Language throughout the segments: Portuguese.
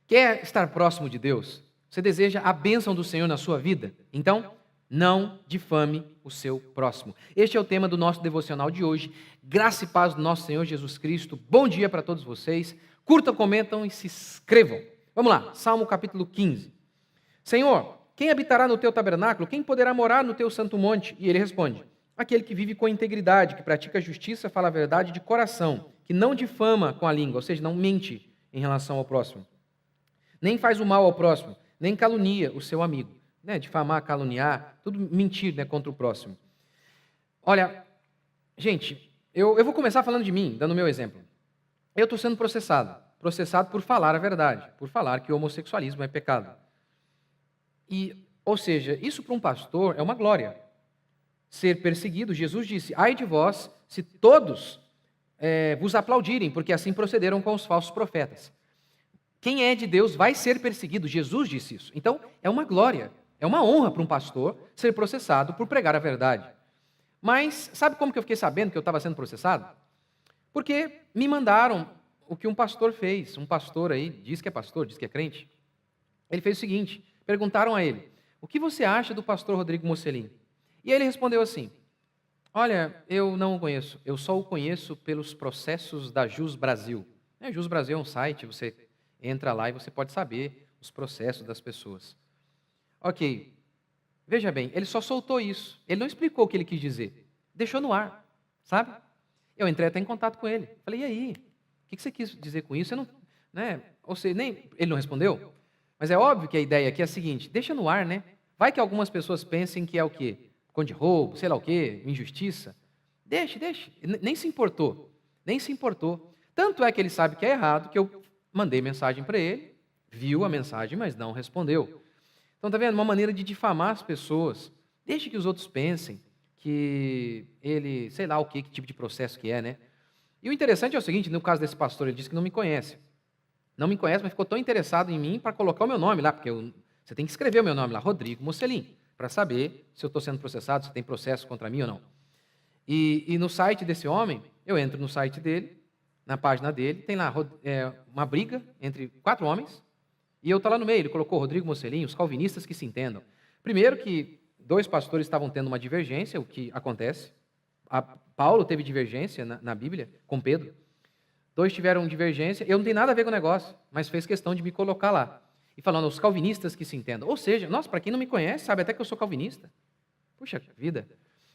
Quer estar próximo de Deus? Você deseja a bênção do Senhor na sua vida? Então, não difame o seu próximo. Este é o tema do nosso devocional de hoje. Graça e paz do nosso Senhor Jesus Cristo. Bom dia para todos vocês. Curtam, comentam e se inscrevam. Vamos lá, Salmo capítulo 15. Senhor, quem habitará no teu tabernáculo? Quem poderá morar no teu santo monte? E ele responde: aquele que vive com integridade, que pratica a justiça, fala a verdade de coração, que não difama com a língua, ou seja, não mente em relação ao próximo. Nem faz o mal ao próximo, nem calunia o seu amigo. Difamar, caluniar, tudo mentir contra o próximo. Olha, gente, eu vou começar falando de mim, dando o meu exemplo. Eu estou sendo processado por falar a verdade, por falar que o homossexualismo é pecado. Ou seja, isso para um pastor é uma glória. Ser perseguido, Jesus disse: ai de vós, se todos vos aplaudirem, porque assim procederam com os falsos profetas. Quem é de Deus vai ser perseguido, Jesus disse isso. Então, é uma glória, é uma honra para um pastor ser processado por pregar a verdade. Mas, sabe como que eu fiquei sabendo que eu estava sendo processado? Porque me mandaram o que um pastor fez. Um pastor aí, diz que é pastor, diz que é crente. Ele fez o seguinte, perguntaram a ele: o que você acha do pastor Rodrigo Mocelin? E ele respondeu assim: olha, eu não o conheço, eu só o conheço pelos processos da Jus Brasil. Jus Brasil é um site, você entra lá e você pode saber os processos das pessoas. Ok, veja bem, ele só soltou isso, ele não explicou o que ele quis dizer, deixou no ar, sabe? Eu entrei até em contato com ele, falei: e aí, o que você quis dizer com isso? Você não, Ou seja, ele não respondeu, mas é óbvio que a ideia aqui é a seguinte: deixa no ar, vai que algumas pessoas pensem que é o quê? Conde roubo, sei lá o quê, injustiça. Deixa, nem se importou. Tanto é que ele sabe que é errado, que eu mandei mensagem para ele, viu a mensagem, mas não respondeu. Então, tá vendo? Uma maneira de difamar as pessoas. Deixe que os outros pensem que ele, sei lá o quê, que tipo de processo que é, E o interessante é o seguinte, no caso desse pastor, ele disse que não me conhece. Não me conhece, mas ficou tão interessado em mim para colocar o meu nome lá, porque você tem que escrever o meu nome lá, Rodrigo Mocelin, para saber se eu estou sendo processado, se tem processo contra mim ou não. E no site desse homem, eu entro no site dele, na página dele, tem lá uma briga entre 4 homens, e eu estou lá no meio. Ele colocou Rodrigo Mocelin, os calvinistas que se entendam. Primeiro que 2 pastores estavam tendo uma divergência, o que acontece. Paulo teve divergência na Bíblia com Pedro. 2 tiveram divergência, eu não tenho nada a ver com o negócio, mas fez questão de me colocar lá. E falando, os calvinistas que se entendam. Ou seja, nossa, para quem não me conhece, sabe até que eu sou calvinista. Puxa vida.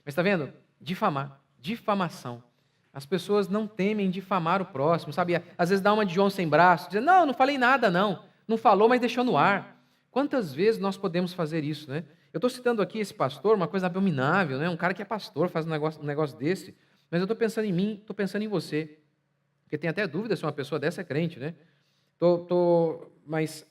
Mas está vendo? Difamação. As pessoas não temem difamar o próximo, sabe? Às vezes dá uma de João sem braço, dizendo: não falei nada, não. Não falou, mas deixou no ar. Quantas vezes nós podemos fazer isso, Eu estou citando aqui esse pastor, uma coisa abominável, Um cara que é pastor faz um negócio desse. Mas eu estou pensando em mim, estou pensando em você. Porque tem até dúvida se uma pessoa dessa é crente, Mas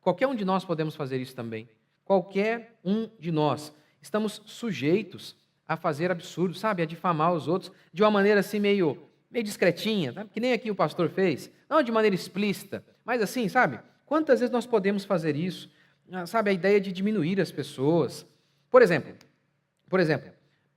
qualquer um de nós podemos fazer isso também. Qualquer um de nós. Estamos sujeitos a fazer absurdos, sabe? A difamar os outros de uma maneira assim meio discretinha, sabe? Que nem aqui o pastor fez. Não de maneira explícita, mas assim, sabe? Quantas vezes nós podemos fazer isso? Sabe, a ideia de diminuir as pessoas. Por exemplo,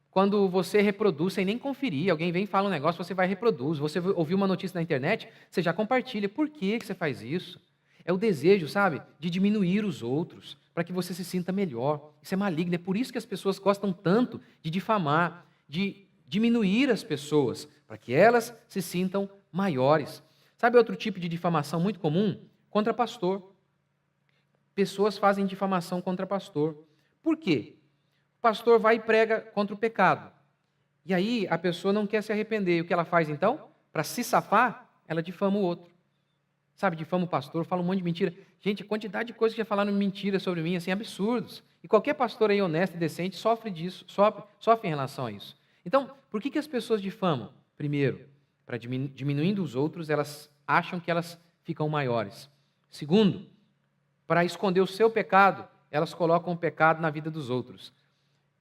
quando você reproduz sem nem conferir, alguém vem e fala um negócio, você vai e reproduz. Você ouviu uma notícia na internet, você já compartilha. Por que você faz isso? É o desejo, sabe, de diminuir os outros, para que você se sinta melhor. Isso é maligno, é por isso que as pessoas gostam tanto de difamar, de diminuir as pessoas, para que elas se sintam maiores. Sabe outro tipo de difamação muito comum? Contra pastor. Pessoas fazem difamação contra pastor. Por quê? O pastor vai e prega contra o pecado. E aí a pessoa não quer se arrepender. E o que ela faz então? Para se safar, ela difama o outro. Sabe, difama o pastor, fala um monte de mentira. Gente, a quantidade de coisas que já falaram mentira sobre mim, assim, absurdos. E qualquer pastor aí honesto e decente sofre disso, sofre em relação a isso. Então, por que as pessoas difamam? Primeiro, para diminuindo os outros, elas acham que elas ficam maiores. Segundo, para esconder o seu pecado, elas colocam o pecado na vida dos outros.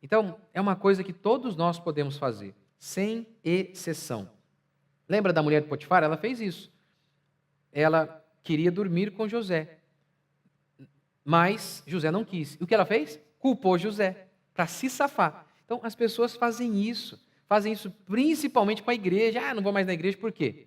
Então, é uma coisa que todos nós podemos fazer, sem exceção. Lembra da mulher de Potifar? Ela fez isso. Ela queria dormir com José, mas José não quis. E o que ela fez? Culpou José, para se safar. Então, as pessoas fazem isso principalmente com a igreja. Não vou mais na igreja, por quê?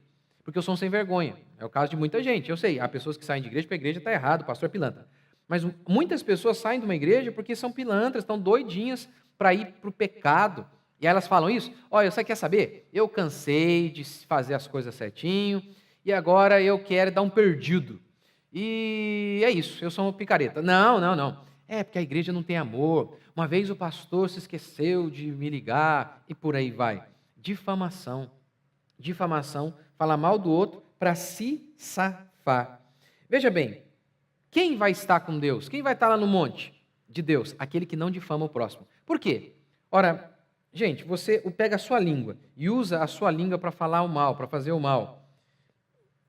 porque eu sou um sem vergonha. É o caso de muita gente. Eu sei, há pessoas que saem de igreja porque a igreja está errada, o pastor é pilantra. Mas muitas pessoas saem de uma igreja porque são pilantras, estão doidinhas para ir para o pecado. E elas falam isso: olha, você quer saber? Eu cansei de fazer as coisas certinho e agora eu quero dar um perdido. E é isso, eu sou um picareta. Não, não, não. É porque a igreja não tem amor. Uma vez o pastor se esqueceu de me ligar e por aí vai. Difamação. Difamação, falar mal do outro para se safar. Veja bem, quem vai estar com Deus? Quem vai estar lá no monte de Deus? Aquele que não difama o próximo. Por quê? Ora, gente, você pega a sua língua e usa a sua língua para falar o mal, para fazer o mal.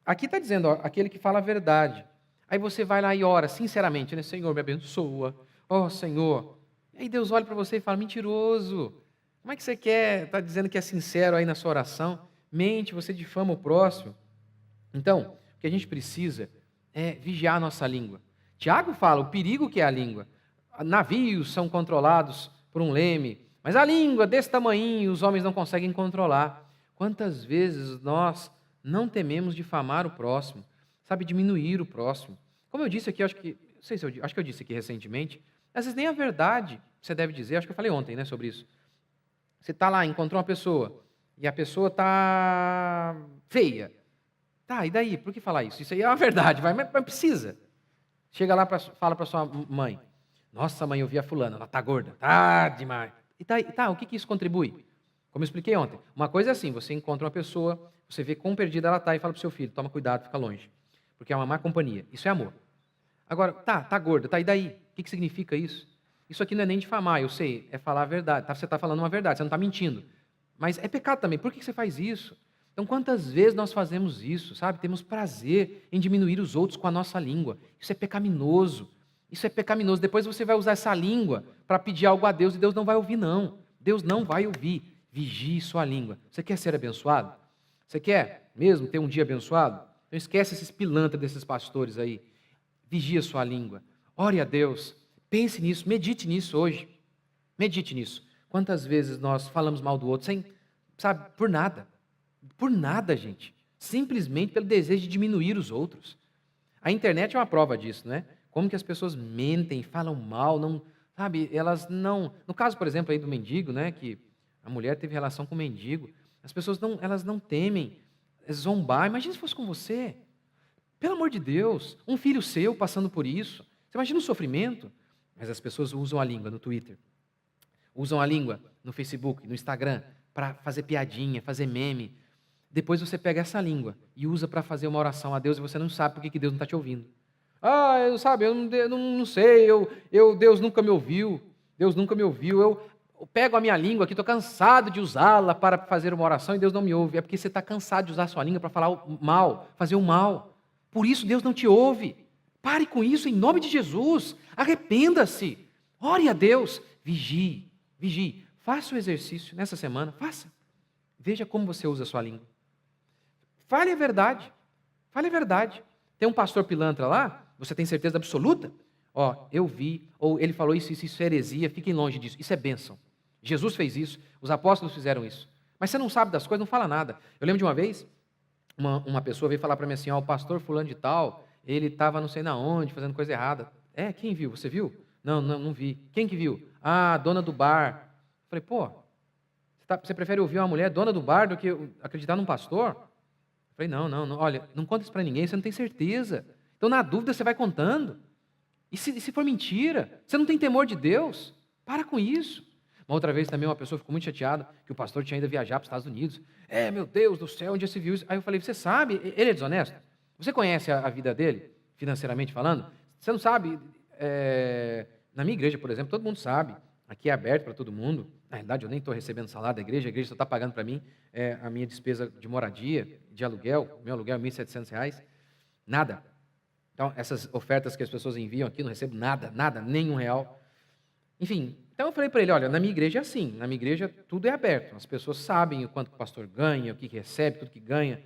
Aqui está dizendo, ó, aquele que fala a verdade. Aí você vai lá e ora, sinceramente, né? Senhor, me abençoa. Ó, Senhor. E aí Deus olha para você e fala: mentiroso. Como é que você quer? Está dizendo que é sincero aí na sua oração? Mente, você difama o próximo. Então, o que a gente precisa é vigiar a nossa língua. Tiago fala o perigo que é a língua. Navios são controlados por um leme, mas a língua desse tamanhinho os homens não conseguem controlar. Quantas vezes nós não tememos difamar o próximo, sabe, diminuir o próximo. Como eu disse aqui, acho que eu disse aqui recentemente, às vezes nem a verdade você deve dizer, acho que eu falei ontem, né, sobre isso. Você está lá, encontrou uma pessoa, e a pessoa está feia. Tá, e daí? Por que falar isso? Isso aí é uma verdade, mas precisa. Chega lá, fala para sua mãe: nossa, mãe, eu vi a fulana, ela está gorda, tá demais. E tá, o que isso contribui? Como eu expliquei ontem, uma coisa é assim: você encontra uma pessoa, você vê quão perdida ela está e fala para o seu filho: toma cuidado, fica longe, porque é uma má companhia. Isso é amor. Agora, tá gorda, tá, e daí? O que significa isso? Isso aqui não é nem difamar, eu sei, é falar a verdade. Você está falando uma verdade, você não está mentindo. Mas é pecado também. Por que você faz isso? Então, quantas vezes nós fazemos isso, sabe? Temos prazer em diminuir os outros com a nossa língua. Isso é pecaminoso. Isso é pecaminoso. Depois você vai usar essa língua para pedir algo a Deus e Deus não vai ouvir, não. Deus não vai ouvir. Vigie sua língua. Você quer ser abençoado? Você quer mesmo ter um dia abençoado? Então esquece esses pilantras desses pastores aí. Vigie sua língua. Ore a Deus. Pense nisso. Medite nisso hoje. Medite nisso. Quantas vezes nós falamos mal do outro sem, sabe, por nada. Por nada, gente. Simplesmente pelo desejo de diminuir os outros. A internet é uma prova disso, né? Como que as pessoas mentem, falam mal, não, sabe, elas não... No caso, por exemplo, aí do mendigo, né, que a mulher teve relação com o mendigo, as pessoas elas não temem zombar. Imagina se fosse com você. Pelo amor de Deus, um filho seu passando por isso. Você imagina o sofrimento? Mas as pessoas usam a língua no Twitter, usam a língua no Facebook, no Instagram, para fazer piadinha, fazer meme. Depois você pega essa língua e usa para fazer uma oração a Deus e você não sabe por que Deus não está te ouvindo. Ah, eu não sei, Deus nunca me ouviu, Deus nunca me ouviu. Eu pego a minha língua aqui, estou cansado de usá-la para fazer uma oração e Deus não me ouve. É porque você está cansado de usar a sua língua para falar o mal, fazer o mal. Por isso Deus não te ouve. Pare com isso em nome de Jesus. Arrependa-se. Ore a Deus. Vigie. Faça o exercício nessa semana. Faça. Veja como você usa a sua língua. Fale a verdade. Fale a verdade. Tem um pastor pilantra lá, você tem certeza absoluta? Ó, eu vi, ou ele falou isso é heresia, fiquem longe disso. Isso é bênção. Jesus fez isso, os apóstolos fizeram isso. Mas você não sabe das coisas, não fala nada. Eu lembro de uma vez, uma pessoa veio falar para mim assim: ó, o pastor fulano de tal, ele estava não sei na onde, fazendo coisa errada. É, quem viu? Você viu? Não vi. Quem que viu? Ah, a dona do bar. Falei, pô, você prefere ouvir uma mulher dona do bar do que acreditar num pastor? Falei, não, olha, não conta isso para ninguém, você não tem certeza. Então, na dúvida, você vai contando. E se for mentira? Você não tem temor de Deus? Para com isso. Uma outra vez também uma pessoa ficou muito chateada que o pastor tinha ido viajar para os Estados Unidos. Meu Deus do céu, onde já se viu isso? Aí eu falei, você sabe, ele é desonesto? Você conhece a vida dele, financeiramente falando? Você não sabe, na minha igreja, por exemplo, todo mundo sabe. Aqui é aberto para todo mundo. Na realidade, eu nem estou recebendo salário da igreja, a igreja só está pagando para mim a minha despesa de moradia, de aluguel. Meu aluguel é R$ 1.700. Nada. Então, essas ofertas que as pessoas enviam aqui, não recebo nada, nem R$1. Enfim, então eu falei para ele, olha, na minha igreja é assim, na minha igreja tudo é aberto. As pessoas sabem o quanto o pastor ganha, o que recebe, tudo que ganha.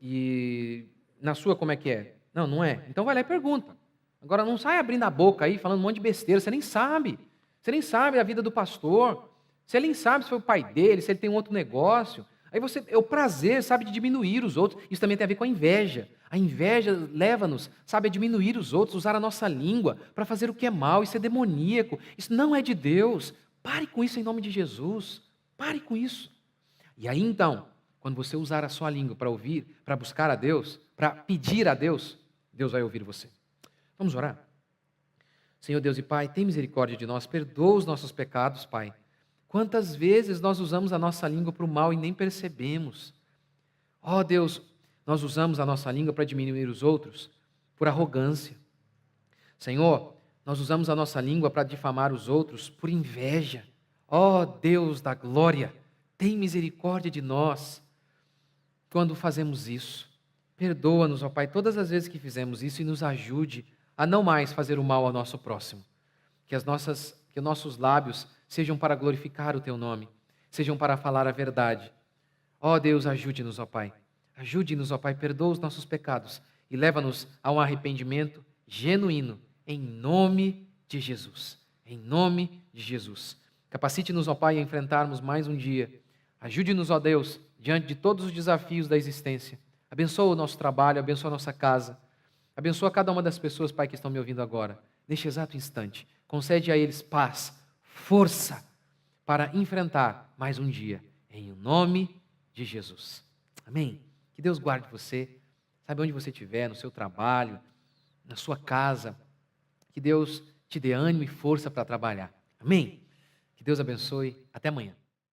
E na sua como é que é? Não é. Então vai lá e pergunta. Agora, não sai abrindo a boca aí, falando um monte de besteira, você nem sabe. Você nem sabe a vida do pastor. Você nem sabe se foi o pai dele, se ele tem um outro negócio. Aí é o prazer, sabe, de diminuir os outros. Isso também tem a ver com a inveja. A inveja leva-nos, sabe, a diminuir os outros, usar a nossa língua para fazer o que é mal. Isso é demoníaco. Isso não é de Deus. Pare com isso em nome de Jesus. Pare com isso. E aí então, quando você usar a sua língua para ouvir, para buscar a Deus, para pedir a Deus, Deus vai ouvir você. Vamos orar? Senhor Deus e Pai, tem misericórdia de nós, perdoa os nossos pecados, Pai. Quantas vezes nós usamos a nossa língua para o mal e nem percebemos? Ó Deus, nós usamos a nossa língua para diminuir os outros por arrogância. Senhor, nós usamos a nossa língua para difamar os outros por inveja. Ó Deus da glória, tem misericórdia de nós quando fazemos isso. Perdoa-nos, ó Pai, todas as vezes que fizemos isso e nos ajude a não mais fazer o mal ao nosso próximo. Que os nossos lábios sejam para glorificar o Teu nome, sejam para falar a verdade. Ó Deus, ajude-nos, ó Pai. Ajude-nos, ó Pai, perdoa os nossos pecados e leva-nos a um arrependimento genuíno, em nome de Jesus. Em nome de Jesus. Capacite-nos, ó Pai, a enfrentarmos mais um dia. Ajude-nos, ó Deus, diante de todos os desafios da existência. Abençoa o nosso trabalho, abençoa a nossa casa. Abençoa cada uma das pessoas, Pai, que estão me ouvindo agora, neste exato instante. Concede a eles paz, força, para enfrentar mais um dia, em nome de Jesus. Amém? Que Deus guarde você, sabe onde você estiver, no seu trabalho, na sua casa. Que Deus te dê ânimo e força para trabalhar. Amém? Que Deus abençoe. Até amanhã.